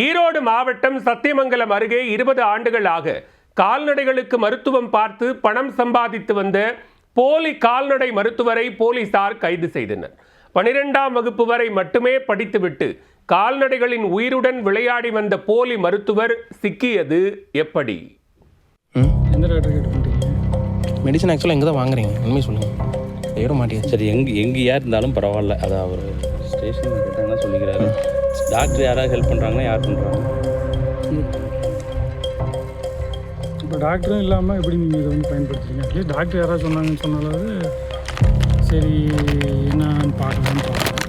ஈரோடு மாவட்டம் சத்தியமங்கலம் அருகே 20 ஆண்டுகளாக கால்நடைகளுக்கு மருத்துவம் பார்த்து பணம் சம்பாதித்து வந்த போலி கால்நடை மருத்துவரை போலீசார் கைது செய்தனர். 12ஆம் வகுப்பு வரை மட்டுமே படித்துவிட்டு கால்நடைகளின் உயிருடன் விளையாடி வந்த போலி மருத்துவர் சிக்கியது எப்படி? மெடிசன் ஆக்சுவலாக எங்கே தான் வாங்குறீங்க? உண்மை சொல்லுங்கள். ஏற மாட்டேங்குது. சரி, எங்கேயா இருந்தாலும் பரவாயில்ல. அதை அவர் ஸ்டேஷன் கேட்டாங்கன்னா சொல்லிக்கிறாரு. டாக்டர் யாராவது ஹெல்ப் பண்ணுறாங்கன்னா யார் பண்ணுறாங்க? இப்போ டாக்டரும் இல்லாமல் எப்படி நீங்கள் இதை வந்து பயன்படுத்துறீங்க? இல்லை டாக்டர் யாராவது சொன்னாங்கன்னு சொன்னாலாவது சரி என்னன்னு பார்க்கலான்னு பார்க்கலாம்.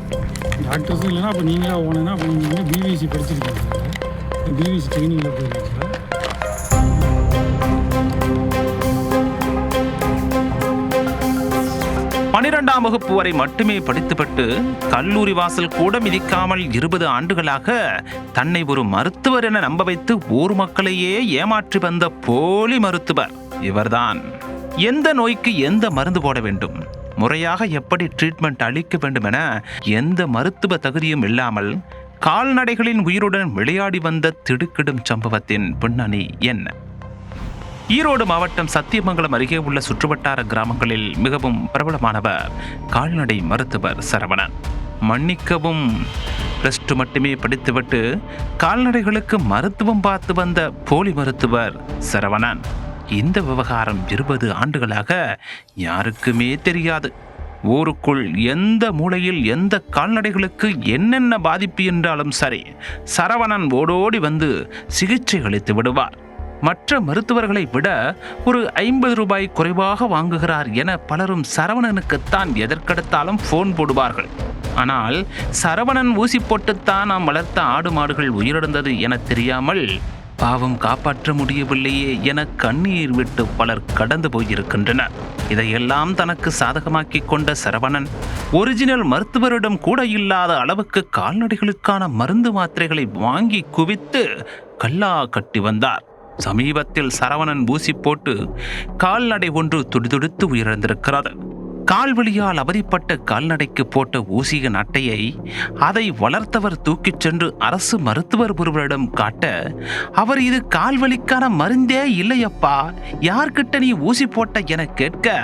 டாக்டர்ஸும் இல்லைன்னா அப்போ நீங்களாக ஓனேன்னா அப்போ நீங்கள் வந்து பிவிசி படிச்சிருக்கீங்க சார். பிவிசி ட்ரைனிங்கில் போயிருக்கீங்க சார். 12ஆம் வகுப்பு வரை மட்டுமே படித்துவிட்டு கல்லூரி வாசல் கூட மிதிக்காமல் 20 ஆண்டுகளாக தன்னை ஒரு மருத்துவர் என நம்ப வைத்து ஊர் மக்களையே ஏமாற்றி வந்த போலி மருத்துவர் இவர்தான். எந்த நோய்க்கு எந்த மருந்து போட வேண்டும், முறையாக எப்படி ட்ரீட்மெண்ட் அளிக்க வேண்டும் என எந்த மருத்துவ தகுதியும் இல்லாமல் கால்நடைகளின் உயிருடன் விளையாடி வந்த திடுக்கிடும் சம்பவத்தின் பின்னணி என்ன? ஈரோடு மாவட்டம் சத்தியமங்கலம் அருகே உள்ள சுற்றுவட்டார கிராமங்களில் மிகவும் பிரபலமானவர் கால்நடை மருத்துவர் சரவணன். மன்னிக்கவும், +2 மட்டுமே படித்துவிட்டு கால்நடைகளுக்கு மருத்துவம் பார்த்து வந்த போலி மருத்துவர் சரவணன். இந்த விவகாரம் 20 ஆண்டுகளாக யாருக்குமே தெரியாது. ஊருக்குள் எந்த மூலையில் எந்த கால்நடைகளுக்கு என்னென்ன பாதிப்பு என்றாலும் சரி, சரவணன் ஓடோடி வந்து சிகிச்சை அளித்து விடுவார். மற்ற மருத்துவர்களை விட ஒரு 50 ரூபாய் குறைவாக வாங்குகிறார் என பலரும் சரவணனுக்குத்தான் எதற்கெடுத்தாலும் ஃபோன் போடுவார்கள். ஆனால் சரவணன் ஊசி போட்டுத்தான் நாம் வளர்த்த ஆடு மாடுகள் உயிரிழந்தது என தெரியாமல் பாவம் காப்பாற்ற முடியவில்லையே என கண்ணீர் விட்டு பலர் கடந்து போயிருக்கின்றனர். இதையெல்லாம் தனக்கு சாதகமாக்கி கொண்ட சரவணன் ஒரிஜினல் மருத்துவரிடம் கூட இல்லாத அளவுக்கு கால்நடைகளுக்கான மருந்து மாத்திரைகளை வாங்கி குவித்து கல்லா கட்டி வந்தார். சமீபத்தில் சரவணன் ஊசி போட்டு கால்நடை ஒன்று துடிதுடித்து உயிரிழந்திருக்கிறது. கால்வலியால் அவதிப்பட்ட கால்நடைக்கு போட்ட ஊசியின் அட்டையை அதை வளர்த்தவர் தூக்கிச் சென்று அரசு மருத்துவர் ஒருவரிடம் காட்ட, அவர் இது கால்வலிக்கான மருந்தே இல்லையப்பா, யார்கிட்ட நீ ஊசி போட்ட என கேட்க,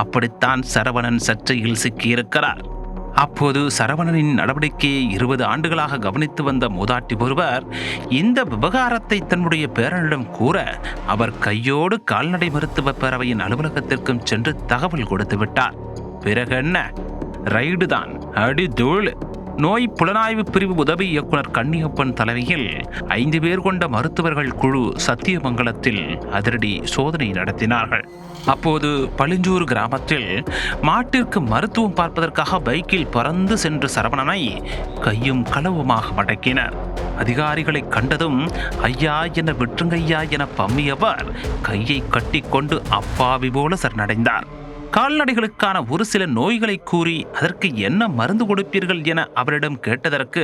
அப்படித்தான் சரவணன் சர்ச்சையில் சிக்கியிருக்கிறார். அப்போது சரவணனின் நடவடிக்கையை 20 ஆண்டுகளாக கவனித்து வந்த மூதாட்டி ஒருவர் இந்த விவகாரத்தை தன்னுடைய பேரனிடம் கூற, அவர் கையோடு கால்நடை மருத்துவ பேரவையின் அலுவலகத்திற்கும் சென்று தகவல் கொடுத்து விட்டார். பிறகு என்ன, ரைடு தான், அடி தூள். நோய் புலனாய்வு பிரிவு உதவி இயக்குனர் கன்னியப்பன் தலைமையில் 5 பேர் கொண்ட மருத்துவர்கள் குழு சத்தியமங்கலத்தில் அதிரடி சோதனை நடத்தினார்கள். அப்போது பளிஞ்சூர் கிராமத்தில் மாட்டிற்கு மருத்துவம் பார்ப்பதற்காக பைக்கில் பறந்து சென்ற சரவணனை கையும் களவுமாக மடக்கினர். அதிகாரிகளை கண்டதும் ஐயா என விட்டுருங்கய்யா என பம்மியவர் கையை கட்டி கொண்டு அப்பாவி போல சரணடைந்தார். கால்நடைகளுக்கான ஒரு சில நோய்களை கூறி அதற்கு என்ன மருந்து கொடுப்பீர்கள் என அவரிடம் கேட்டதற்கு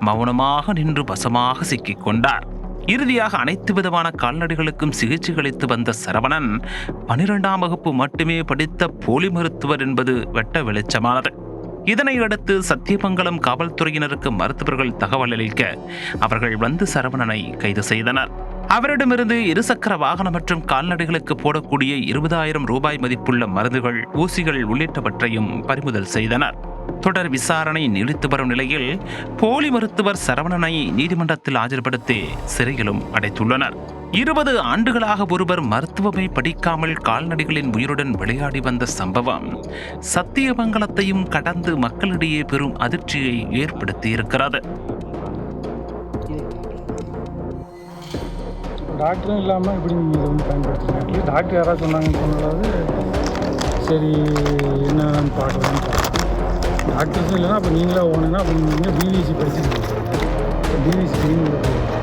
மௌனமாக நின்று வசமாக சிக்கிக் கொண்டார். இறுதியாக அனைத்து விதமான கால்நடைகளுக்கும் சிகிச்சை அளித்து வந்த சரவணன் 12ஆம் வகுப்பு மட்டுமே படித்த போலி மருத்துவர் என்பது வெட்ட வெளிச்சமானது. இதனையடுத்து சத்தியமங்கலம் காவல்துறையினருக்கு மருத்துவர்கள் தகவல் அளிக்க அவர்கள் வந்து சரவணனை கைது செய்தனர். அவரிடமிருந்து 2 சக்கர வாகனம் மற்றும் கால்நடைகளுக்கு போடக்கூடிய 20,000 ரூபாய் மதிப்புள்ள மருந்துகள், ஊசிகள் உள்ளிட்டவற்றையும் பறிமுதல் செய்தனர். தொடர் விசாரணை நீடித்து வரும் நிலையில் போலி மருத்துவர் சரவணனை நீதிமன்றத்தில் ஆஜர்படுத்தி சிறையிலும் அடைத்துள்ளனர். 20 ஆண்டுகளாக ஒருவர் மருத்துவமை படிக்காமல் கால்நடைகளின் உயிருடன் விளையாடி வந்த சம்பவம் சத்தியமங்கலத்தையும் கடந்து மக்களிடையே பெரும் அதிர்ச்சியை ஏற்படுத்தியிருக்கிறது. டாக்டரும் இல்லாமல் எப்படி நீங்கள் இதை வந்து பயன்படுத்துறீங்க? இல்லை டாக்டர் யாராவது சொன்னாங்கன்னு சொன்னாலாவது சரி என்னன்னு பார்க்கலான்னு பார்க்கலாம். டாக்டர்ஸும் இல்லைன்னா அப்போ நீங்களாக ஓனேன்னா அப்போ நீங்கள் பிவிசி படிச்சிருக்கீங்க சார். பிவிசி ட்ரைனிங்கில் போயிருக்கீங்க.